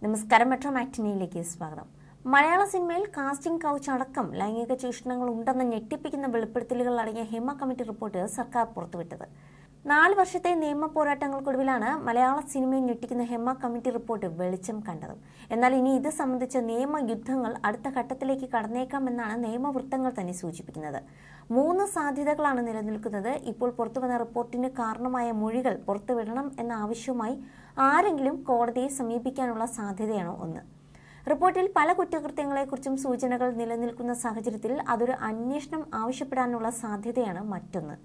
നമസ്കാരം, മെട്രോ മാറ്റിനിയിലേക്ക് സ്വാഗതം. മലയാള സിനിമയിൽ കാസ്റ്റിംഗ് കൗച്ച് അടക്കം ലൈംഗിക ചൂഷണങ്ങൾ ഉണ്ടെന്ന് ഞെട്ടിപ്പിക്കുന്ന വെളിപ്പെടുത്തലുകൾ അടങ്ങിയ ഹേമ കമ്മിറ്റി റിപ്പോർട്ട് സർക്കാർ പുറത്തുവിട്ടത്. 4 വർഷത്തെ നിയമ പോരാട്ടങ്ങൾക്കൊടുവിലാണ് മലയാള സിനിമയെ ഞെട്ടിക്കുന്ന ഹേമ കമ്മിറ്റി റിപ്പോർട്ട് വെളിച്ചം കണ്ടത്. എന്നാൽ ഇനി ഇത് സംബന്ധിച്ച നിയമയുദ്ധങ്ങൾ അടുത്ത ഘട്ടത്തിലേക്ക് കടന്നേക്കാമെന്നാണ് നിയമവൃത്തങ്ങൾ തന്നെ സൂചിപ്പിക്കുന്നത്. 3 സാധ്യതകളാണ് നിലനിൽക്കുന്നത്. ഇപ്പോൾ പുറത്തുവന്ന റിപ്പോർട്ടിന് കാരണമായ മൊഴികൾ പുറത്തുവിടണം എന്ന ആവശ്യവുമായി ആരെങ്കിലും കോടതിയെ സമീപിക്കാനുള്ള സാധ്യതയാണോ ഒന്ന്. റിപ്പോർട്ടിൽ പല കുറ്റകൃത്യങ്ങളെക്കുറിച്ചും സൂചനകൾ നിലനിൽക്കുന്ന സാഹചര്യത്തിൽ അതൊരു അന്വേഷണം ആവശ്യപ്പെടാനുള്ള സാധ്യതയാണ് മറ്റൊന്ന്.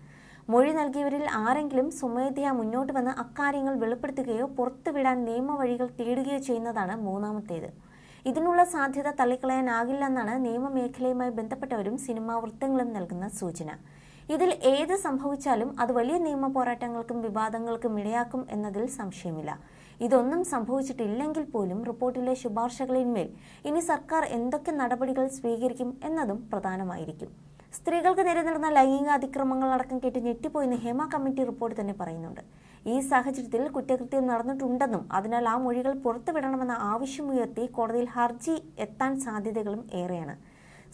മൊഴി നൽകിയവരിൽ ആരെങ്കിലും സ്വമേധയാ മുന്നോട്ട് വന്ന് അക്കാര്യങ്ങൾ വെളിപ്പെടുത്തുകയോ പുറത്തുവിടാൻ നിയമവഴികൾ തേടുകയോ ചെയ്യുന്നതാണ് മൂന്നാമത്തേത്. ഇതിനുള്ള സാധ്യത തള്ളിക്കളയാനാകില്ലെന്നാണ് നിയമമേഖലയുമായി ബന്ധപ്പെട്ടവരും സിനിമാ വൃത്തങ്ങളും നൽകുന്ന സൂചന. ഇതിൽ ഏത് സംഭവിച്ചാലും അത് വലിയ നിയമ പോരാട്ടങ്ങൾക്കും വിവാദങ്ങൾക്കും ഇടയാക്കും എന്നതിൽ സംശയമില്ല. ഇതൊന്നും സംഭവിച്ചിട്ടില്ലെങ്കിൽ പോലും റിപ്പോർട്ടിലെ ശുപാർശകളിന്മേൽ ഇനി സർക്കാർ എന്തൊക്കെ നടപടികൾ സ്വീകരിക്കും എന്നതും പ്രധാനമായിരിക്കും. സ്ത്രീകൾക്ക് നേരെ നടന്ന ലൈംഗിക അതിക്രമങ്ങൾ അടക്കം കേട്ട് ഞെട്ടിപ്പോയെന്ന് ഹേമ കമ്മിറ്റി റിപ്പോർട്ട് തന്നെ പറയുന്നുണ്ട്. ഈ സാഹചര്യത്തിൽ കുറ്റകൃത്യം നടന്നിട്ടുണ്ടെന്നും അതിനാൽ ആ മൊഴികൾ പുറത്തുവിടണമെന്ന ആവശ്യമുയർത്തി കോടതിയിൽ ഹർജി എത്താൻ സാധ്യതകളും ഏറെയാണ്.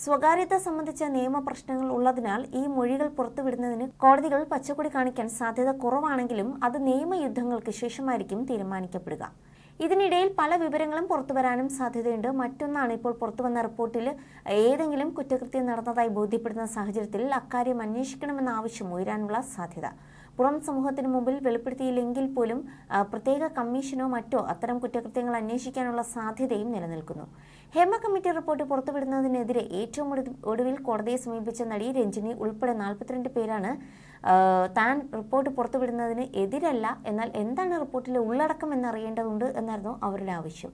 സ്വകാര്യത സംബന്ധിച്ച നിയമപ്രശ്നങ്ങൾ ഉള്ളതിനാൽ ഈ മൊഴികൾ പുറത്തുവിടുന്നതിന് കോടതികൾ പച്ചക്കൊടി കാണിക്കാൻ സാധ്യത കുറവാണെങ്കിലും അത് നിയമയുദ്ധങ്ങൾക്ക് ശേഷമായിരിക്കും തീരുമാനിക്കപ്പെടുക. ഇതിനിടയിൽ പല വിവരങ്ങളും പുറത്തുവരാനും സാധ്യതയുണ്ട്. മറ്റൊന്നാണ്, ഇപ്പോൾ പുറത്തുവന്ന റിപ്പോർട്ടിൽ ഏതെങ്കിലും കുറ്റകൃത്യം നടന്നതായി ബോധ്യപ്പെടുന്ന സാഹചര്യത്തിൽ അക്കാര്യം അന്വേഷിക്കണമെന്ന ആവശ്യം ഉയരാനുള്ള സാധ്യത. പുറം സമൂഹത്തിന് മുമ്പിൽ വെളിപ്പെടുത്തിയില്ലെങ്കിൽ പോലും പ്രത്യേക കമ്മീഷനോ മറ്റോ അത്തരം കുറ്റകൃത്യങ്ങൾ അന്വേഷിക്കാനുള്ള സാധ്യതയും നിലനിൽക്കുന്നു. ഹേമ കമ്മിറ്റി റിപ്പോർട്ട് പുറത്തുവിടുന്നതിനെതിരെ ഏറ്റവും ഒടുവിൽ കോടതിയെ സമീപിച്ച നടി രഞ്ജിനി ഉൾപ്പെടെ 42 പേരാണ് താൻ റിപ്പോർട്ട് പുറത്തുവിടുന്നതിന് എതിരല്ല, എന്നാൽ എന്താണ് റിപ്പോർട്ടിലെ ഉള്ളടക്കം എന്നറിയേണ്ടതുണ്ട് എന്നായിരുന്നു അവരുടെ ആവശ്യം.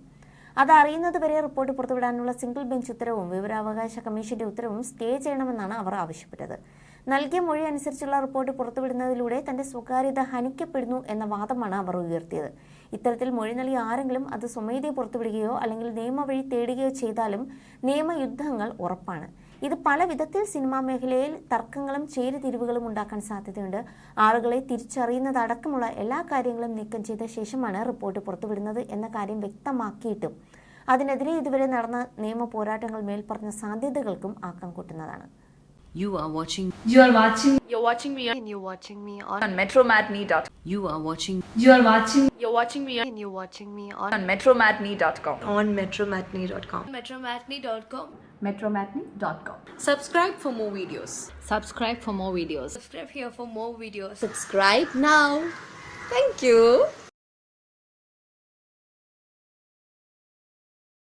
അതറിയുന്നതുവരെ റിപ്പോർട്ട് പുറത്തുവിടാനുള്ള സിംഗിൾ ബെഞ്ച് ഉത്തരവും വിവരാവകാശ കമ്മീഷന്റെ ഉത്തരവും സ്റ്റേ ചെയ്യണമെന്നാണ് അവർ ആവശ്യപ്പെട്ടത്. നൽകിയ മൊഴി അനുസരിച്ചുള്ള റിപ്പോർട്ട് പുറത്തുവിടുന്നതിലൂടെ തന്റെ സ്വകാര്യത ഹനിക്കപ്പെടുന്നു എന്ന വാദമാണ് അവർ ഉയർത്തിയത്. ഇത്തരത്തിൽ മൊഴി നൽകിയ ആരെങ്കിലും അത് സ്വമേധയാ പുറത്തുവിടുകയോ അല്ലെങ്കിൽ നിയമവഴി തേടുകയോ ചെയ്താലും നിയമയുദ്ധങ്ങൾ ഉറപ്പാണ്. ഇത് പല വിധത്തിൽ സിനിമാ മേഖലയിൽ തർക്കങ്ങളും ചേരിതിരിവുകളും ഉണ്ടാക്കാൻ സാധ്യതയുണ്ട്. ആളുകളെ തിരിച്ചറിയുന്നതടക്കമുള്ള എല്ലാ കാര്യങ്ങളും നീക്കം ചെയ്ത ശേഷമാണ് റിപ്പോർട്ട് പുറത്തുവിടുന്നത് എന്ന കാര്യം വ്യക്തമാക്കിയിട്ടും അതിനെതിരെ ഇതുവരെ നടന്ന നിയമ പോരാട്ടങ്ങൾ മേൽപ്പറഞ്ഞ സാധ്യതകൾക്കും ആക്കം കൂട്ടുന്നതാണ്. You're watching me on metromatney.com. You're watching me On metromatney.com. on metromatney.com. Metromatney.com. Subscribe for more videos. Subscribe for more videos. Subscribe here for more videos. Subscribe now. Thank you.